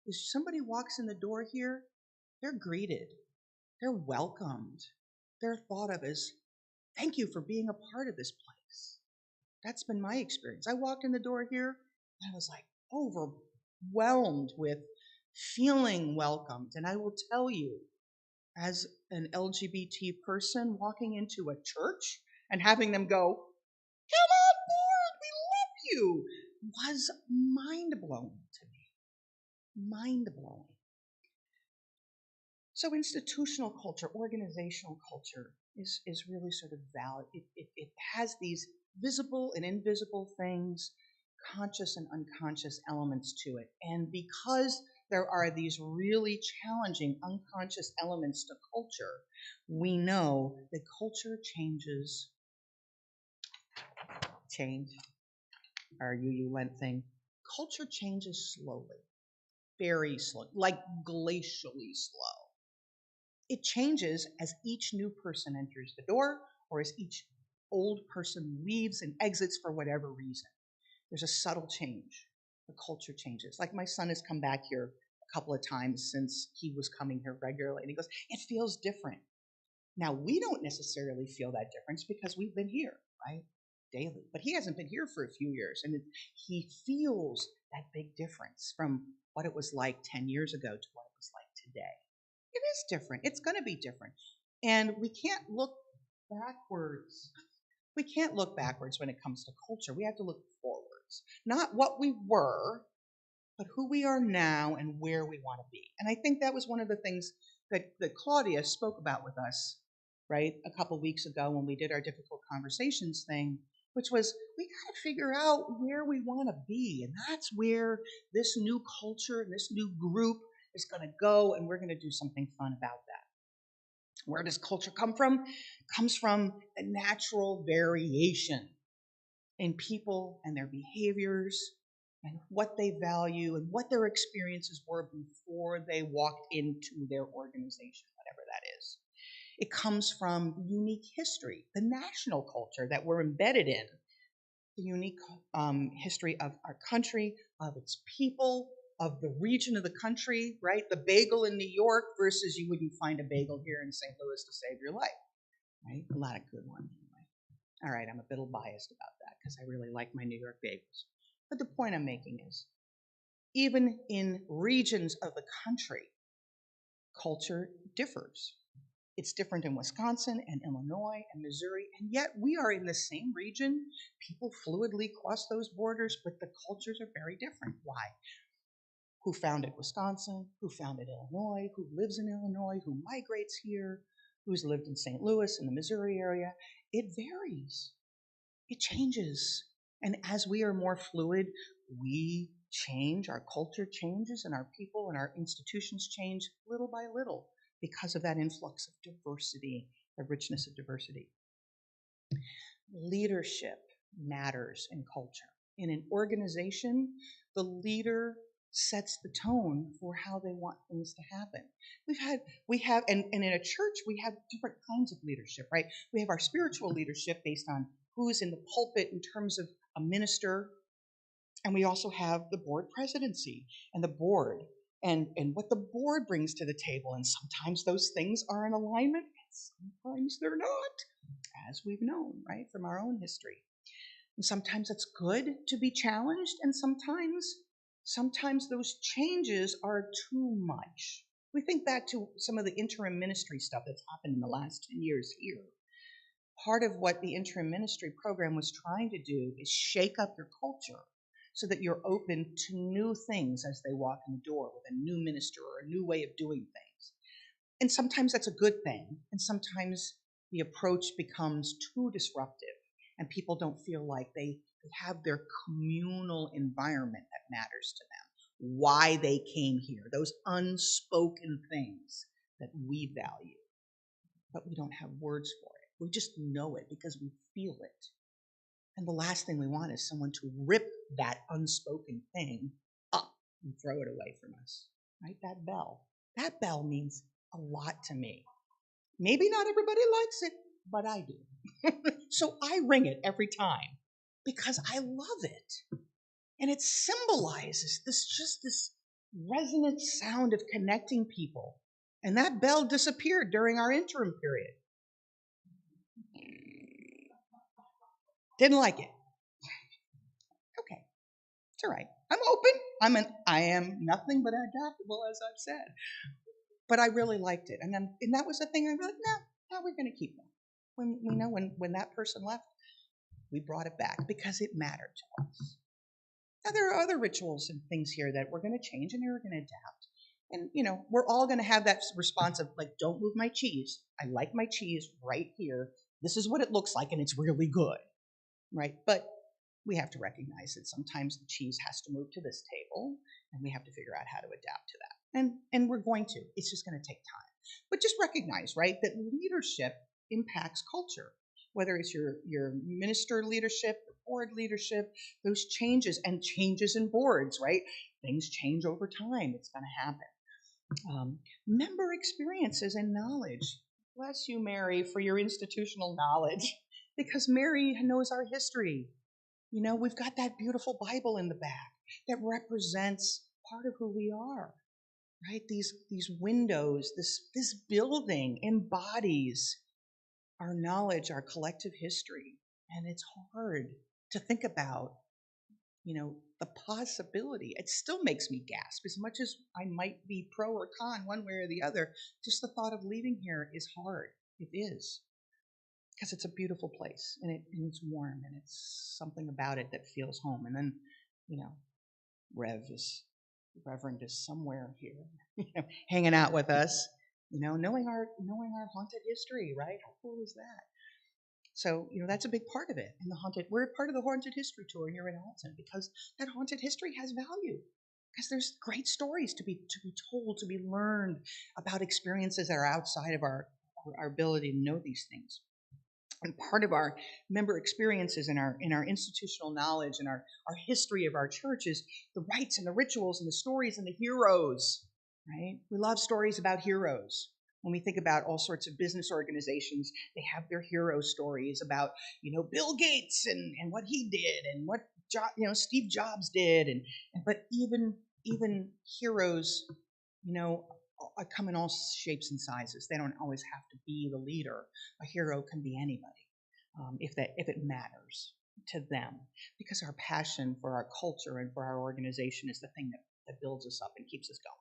Is somebody walks in the door here, they're greeted. They're welcomed. They're thought of as, thank you for being a part of this place. That's been my experience. I walked in the door here, and I was like overwhelmed with feeling welcomed. And I will tell you, as an LGBT person walking into a church and having them go, come on board, we love you, was mind-blowing to me. Mind-blowing. So institutional culture, organizational culture is really sort of valid. It has these visible and invisible things, conscious and unconscious elements to it. And because there are these really challenging unconscious elements to culture, we know that culture our UU Lent thing, culture changes slowly, very slow, like glacially slow. It changes as each new person enters the door or as each old person leaves and exits for whatever reason, there's a subtle change. The culture changes. Like my son has come back here a couple of times since he was coming here regularly, and he goes, it feels different. Now, we don't necessarily feel that difference because we've been here, right, daily. But he hasn't been here for a few years, and he feels that big difference from what it was like 10 years ago to what it was like today. It is different. It's going to be different. And we can't look backwards. We can't look backwards when it comes to culture. We have to look forwards. Not what we were, but who we are now and where we want to be. And I think that was one of the things that Claudia spoke about with us, right, a couple weeks ago when we did our difficult conversations thing, which was we got to figure out where we want to be. And that's where this new culture and this new group is going to go, and we're going to do something fun about that. Where does culture come from? It comes from the natural variation in people and their behaviors and what they value and what their experiences were before they walked into their organization, whatever that is. It comes from the unique history, the national culture that we're embedded in, the unique history of our country, of its people, of the region of the country, right? The bagel in New York versus you wouldn't find a bagel here in St. Louis to save your life, right? A lot of good ones anyway. All right, I'm a little biased about that because I really like my New York bagels. But the point I'm making is, even in regions of the country, culture differs. It's different in Wisconsin and Illinois and Missouri, and yet we are in the same region. People fluidly cross those borders, but the cultures are very different. Why? Who founded Wisconsin? Who founded Illinois? Who lives in Illinois? Who migrates here? Who's lived in St. Louis in the Missouri area? It varies. It changes. And as we are more fluid, we change, our culture changes, and our people and our institutions change little by little because of that influx of diversity, the richness of diversity. Leadership matters in culture. In an organization, the leader sets the tone for how they want things to happen. And in a church, we have different kinds of leadership, right? We have our spiritual leadership based on who's in the pulpit in terms of a minister. And we also have the board presidency and the board and what the board brings to the table. And sometimes those things are in alignment, and sometimes they're not, as we've known, right, from our own history. And sometimes it's good to be challenged, and sometimes those changes are too much. We think back to some of the interim ministry stuff that's happened in the last 10 years here. Part of what the interim ministry program was trying to do is shake up your culture so that you're open to new things as they walk in the door with a new minister or a new way of doing things. And sometimes that's a good thing, and sometimes the approach becomes too disruptive, and people don't feel like they have their communal environment that matters to them, why they came here, those unspoken things that we value, but we don't have words for it. We just know it because we feel it. And the last thing we want is someone to rip that unspoken thing up and throw it away from us, right? That bell means a lot to me. Maybe not everybody likes it, but I do. So I ring it every time because I love it. And it symbolizes this resonant sound of connecting people. And that bell disappeared during our interim period. Didn't like it. Okay, it's all right. I'm open. I am nothing but adaptable, as I've said. But I really liked it, and that was the thing. I was like, no, we're going to keep them. When that person left, we brought it back because it mattered to us. Now there are other rituals and things here that we're going to change and we're going to adapt. And we're all going to have that response of like, don't move my cheese. I like my cheese right here. This is what it looks like, and it's really good. Right? But we have to recognize that sometimes the cheese has to move to this table, and we have to figure out how to adapt to that. And we're going to. It's just going to take time. But just recognize, right, that leadership impacts culture. Whether it's your minister leadership, the board leadership, those changes and changes in boards, right? Things change over time. It's going to happen. Member experiences and knowledge. Bless you, Mary, for your institutional knowledge. because Mary knows our history. You know, we've got that beautiful Bible in the back that represents part of who we are, right? These windows, this building embodies our knowledge, our collective history. And it's hard to think about, you know, the possibility. It still makes me gasp. As much as I might be pro or con one way or the other, just the thought of leaving here is hard. It is. Because it's a beautiful place, and it's warm, and it's something about it that feels home. And then, you know, Reverend is somewhere here, you know, hanging out with us, you know, knowing our haunted history, right? How cool is that? So, you know, that's a big part of it. And we're part of the haunted history tour here in Alton because that haunted history has value. Because there's great stories to be told, to be learned about experiences that are outside of our ability to know these things. And part of our member experiences in our institutional knowledge and our history of our church is the rites and the rituals and the stories and the heroes, right? We love stories about heroes. When we think about all sorts of business organizations, they have their hero stories about, you know, Bill Gates and what he did and what Steve Jobs did, but even heroes, you know, come in all shapes and sizes. They don't always have to be the leader. A hero can be anybody, if it matters to them, because our passion for our culture and for our organization is the thing that builds us up and keeps us going.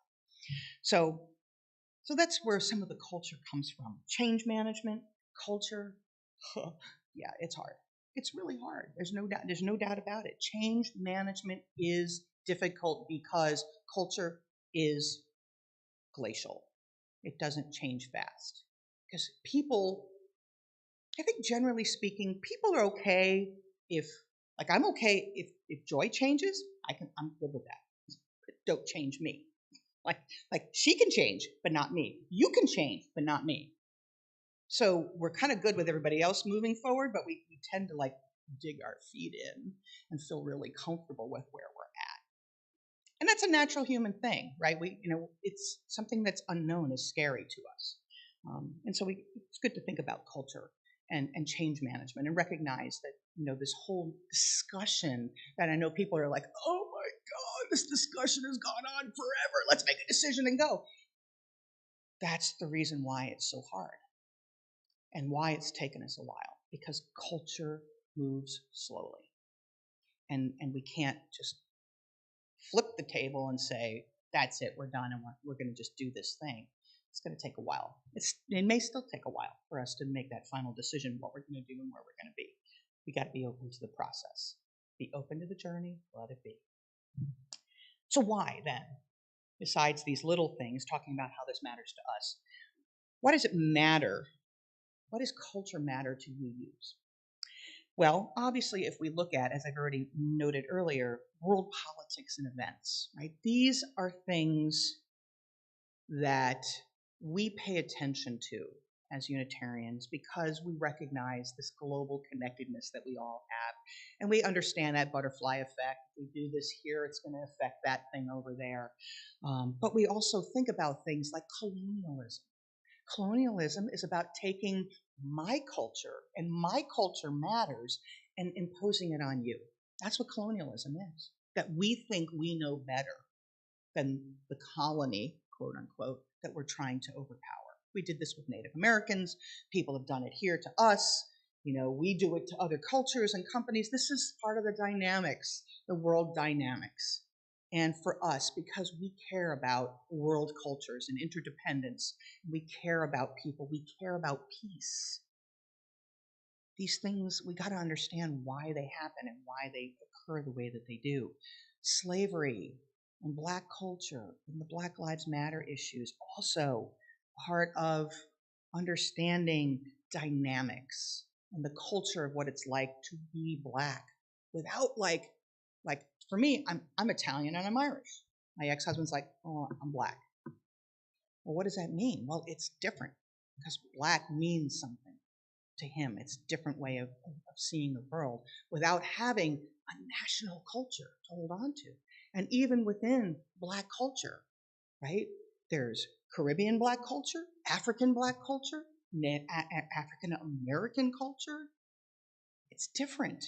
So that's where some of the culture comes from. Change management, culture, yeah, it's hard. It's really hard. There's no doubt about it. Change management is difficult because culture is glacial. It doesn't change fast. Because people, I think generally speaking, people are okay if, like I'm okay if Joy changes, I'm good with that. But don't change me. Like she can change, but not me. You can change, but not me. So we're kind of good with everybody else moving forward, but we tend to like dig our feet in and feel really comfortable with where we're at. And that's a natural human thing, right? It's something that's unknown is scary to us. And so it's good to think about culture and change management and recognize that, you know, this whole discussion that I know people are like, oh my God, this discussion has gone on forever. Let's make a decision and go. That's the reason why it's so hard and why it's taken us a while, because culture moves slowly. And we can't just flip the table and say, that's it, we're done, and we're going to just do this thing. It's going to take a while. It may still take a while for us to make that final decision, what we're going to do and where we're going to be. We got to be open to the process. Be open to the journey, let it be. So why then, besides these little things, talking about how this matters to us, why does it matter? What does culture matter to you? Well, obviously, if we look at, as I've already noted earlier, world politics and events, right? These are things that we pay attention to as Unitarians because we recognize this global connectedness that we all have. And we understand that butterfly effect. If we do this here, it's going to affect that thing over there. But we also think about things like colonialism. Colonialism is about taking my culture, and my culture matters, and imposing it on you. That's what colonialism is. That we think we know better than the colony, quote unquote, that we're trying to overpower. We did this with Native Americans. People have done it here to us. You know, we do it to other cultures and companies. This is part of the dynamics, the world dynamics. And for us, because we care about world cultures and interdependence, we care about people, we care about peace. These things, we got to understand why they happen and why they occur the way that they do. Slavery and Black culture and the Black Lives Matter issues, also part of understanding dynamics and the culture of what it's like to be Black without like for me, I'm Italian and I'm Irish. My ex-husband's like, oh, I'm Black. Well, what does that mean? Well, it's different because Black means something to him. It's a different way of seeing the world without having a national culture to hold on to. And even within Black culture, right? There's Caribbean Black culture, African Black culture, African American culture. it's different.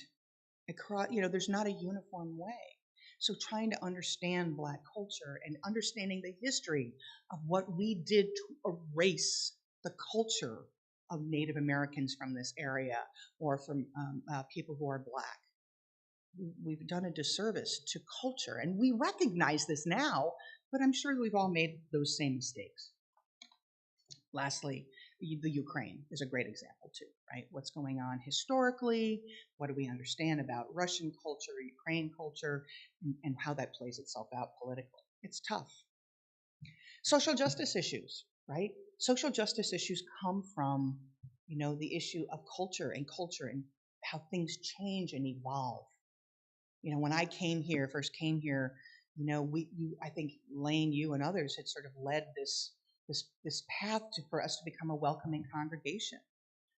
Across, there's not a uniform way. So trying to understand Black culture and understanding the history of what we did to erase the culture of Native Americans from this area, or from people who are Black. We've done a disservice to culture, and we recognize this now, but I'm sure we've all made those same mistakes. Lastly, the Ukraine is a great example too, right? What's going on historically, what do we understand about Russian culture, Ukraine culture, and how that plays itself out politically. It's tough. Social justice issues, right? Social justice issues come from, the issue of culture and how things change and evolve. When I first came here, I think Lane, you and others had sort of led this path for us to become a welcoming congregation,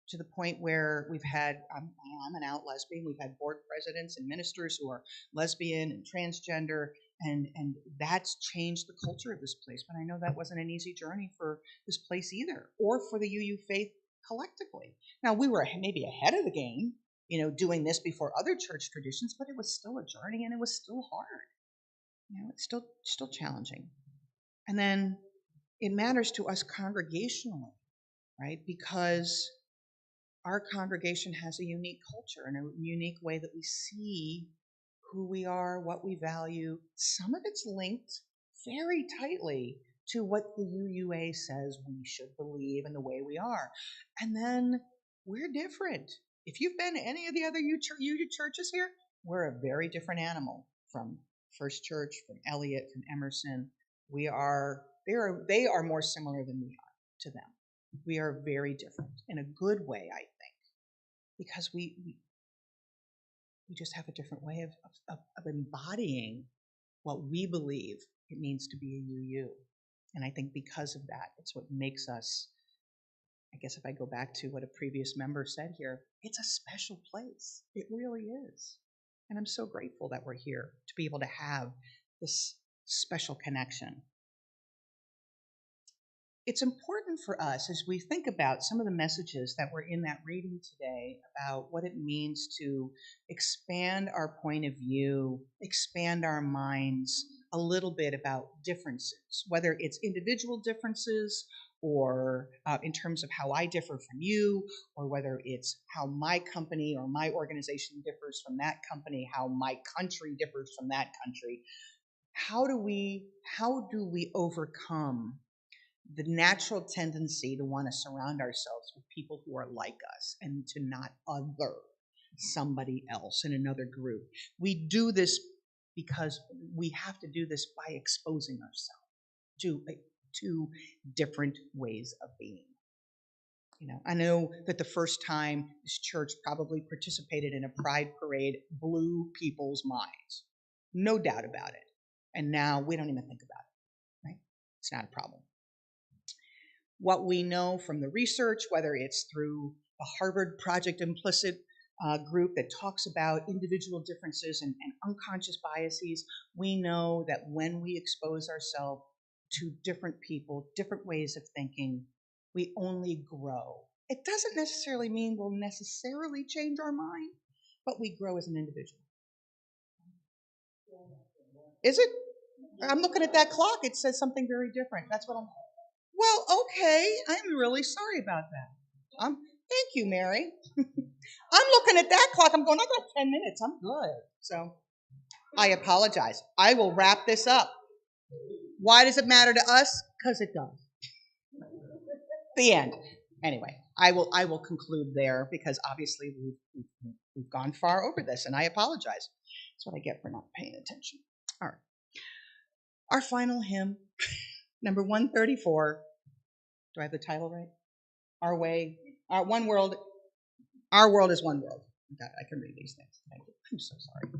to the point where we've had, I'm an out lesbian, we've had board presidents and ministers who are lesbian and transgender, and that's changed the culture of this place. But I know that wasn't an easy journey for this place either, or for the UU faith collectively. Now, we were maybe ahead of the game, doing this before other church traditions, but it was still a journey, and it was still hard. It's still challenging. And then it matters to us congregationally, right? Because our congregation has a unique culture and a unique way that we see who we are, what we value. Some of it's linked very tightly to what the UUA says we should believe and the way we are. And then we're different. If you've been to any of the other UU churches here, we're a very different animal from First Church, from Eliot, from Emerson. They are more similar than we are to them. We are very different in a good way, I think, because we just have a different way of embodying what we believe it means to be a UU. And I think because of that, it's what makes us, I guess if I go back to what a previous member said here, it's a special place. It really is. And I'm so grateful that we're here to be able to have this special connection. It's important for us as we think about some of the messages that were in that reading today about what it means to expand our point of view, expand our minds a little bit about differences, whether it's individual differences or in terms of how I differ from you, or whether it's how my company or my organization differs from that company, how my country differs from that country. How do we overcome the natural tendency to want to surround ourselves with people who are like us and to not other somebody else in another group? We do this because we have to do this by exposing ourselves to different ways of being. I know that the first time this church probably participated in a pride parade blew people's minds. No doubt about it. And now we don't even think about it, right? It's not a problem. What we know from the research, whether it's through the Harvard Project Implicit group that talks about individual differences and unconscious biases, we know that when we expose ourselves to different people, different ways of thinking, we only grow. It doesn't necessarily mean we'll necessarily change our mind, but we grow as an individual. Is it? I'm looking at that clock. It says something very different. That's what I'm... Well, okay. I'm really sorry about that. Thank you, Mary. I'm looking at that clock. I'm going, I got 10 minutes. I'm good. So I apologize. I will wrap this up. Why does it matter to us? Because it does. The end. Anyway, I will conclude there because obviously we've gone far over this, and I apologize. That's what I get for not paying attention. All right. Our final hymn, number 134. Do I have the title right? Our way, our one world, our world is one world. Okay, I can read these things. Thank you. I'm so sorry.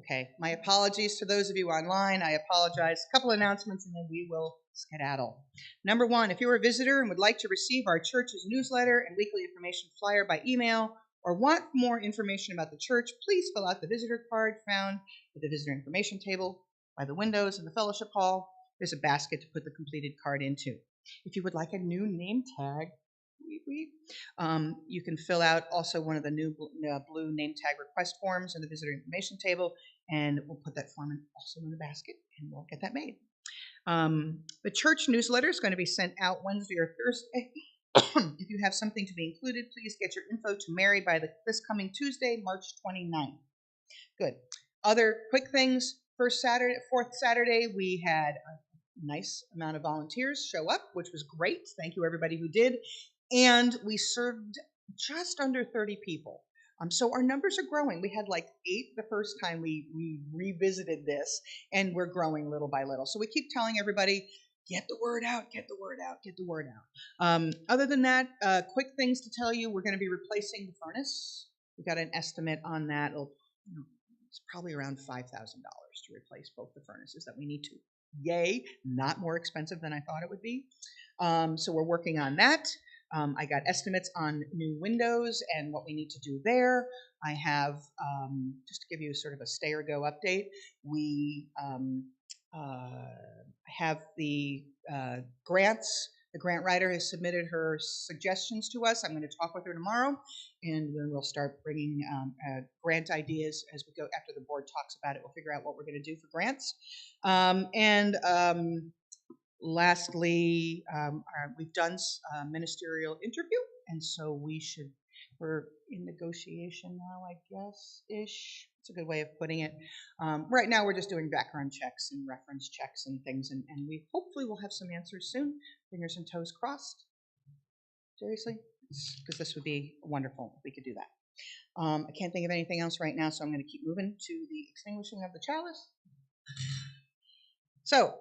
Okay, my apologies to those of you online. I apologize. A couple announcements and then we will skedaddle. Number one, if you're a visitor and would like to receive our church's newsletter and weekly information flyer by email or want more information about the church, please fill out the visitor card found at the visitor information table by the windows in the fellowship hall. There's a basket to put the completed card into. If you would like a new name tag, you can fill out also one of the new blue name tag request forms in the visitor information table, and we'll put that form also in the basket, and we'll get that made. The church newsletter is going to be sent out Wednesday or Thursday. If you have something to be included, please get your info to Mary by this coming Tuesday, March 29th. Good. Other quick things. Fourth Saturday, we had a nice amount of volunteers show up, which was great. Thank you, everybody who did. And we served just under 30 people. So our numbers are growing. We had like 8 the first time we revisited this, and we're growing little by little. So we keep telling everybody, get the word out, get the word out, get the word out. Other than that, quick things to tell you, we're going to be replacing the furnace. We got an estimate on that. It's probably around $5,000 to replace both the furnaces that we need to. Yay, not more expensive than I thought it would be. So we're working on that. I got estimates on new windows and what we need to do there. I have, just to give you sort of a stay or go update, we have the grants. The grant writer has submitted her suggestions to us. I'm going to talk with her tomorrow, and then we'll start bringing grant ideas as we go. After the board talks about it, we'll figure out what we're going to do for grants. Lastly, we've done a ministerial interview, and so we're in negotiation now, I guess-ish. It's a good way of putting it. Right now, we're just doing background checks and reference checks and things, and we hopefully will have some answers soon. Fingers and toes crossed. Seriously? Because this would be wonderful if we could do that. I can't think of anything else right now, so I'm going to keep moving to the extinguishing of the chalice. So,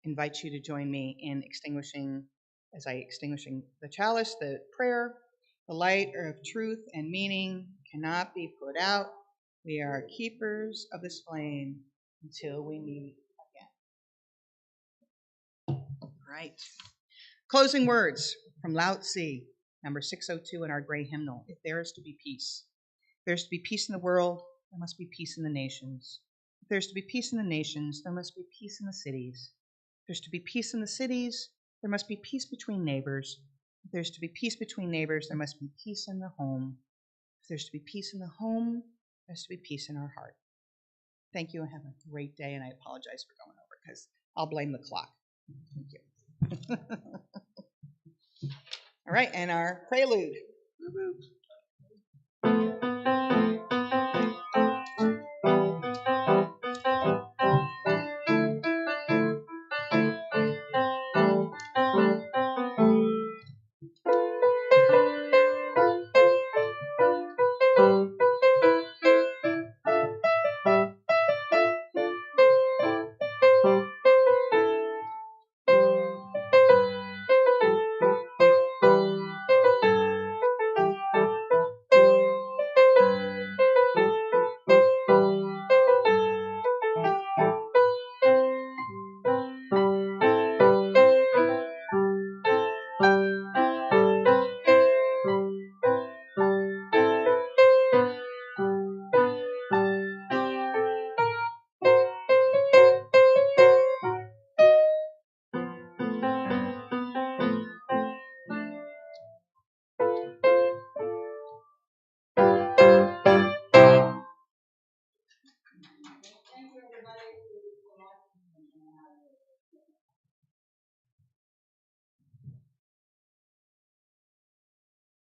invite you to join me in extinguishing the chalice, the prayer. The light of truth and meaning cannot be put out. We are keepers of this flame until we meet again. All right. Closing words from Lao Tzu, number 602 in our gray hymnal. If there is to be peace, if there is to be peace in the world, there must be peace in the nations. If there is to be peace in the nations, there must be peace in the cities. If there's to be peace in the cities, there must be peace between neighbors. If there's to be peace between neighbors, there must be peace in the home. If there's to be peace in the home, there's to be peace in our heart. Thank you and have a great day, and I apologize for going over because I'll blame the clock. Thank you. All right, and our prelude. Woo-hoo.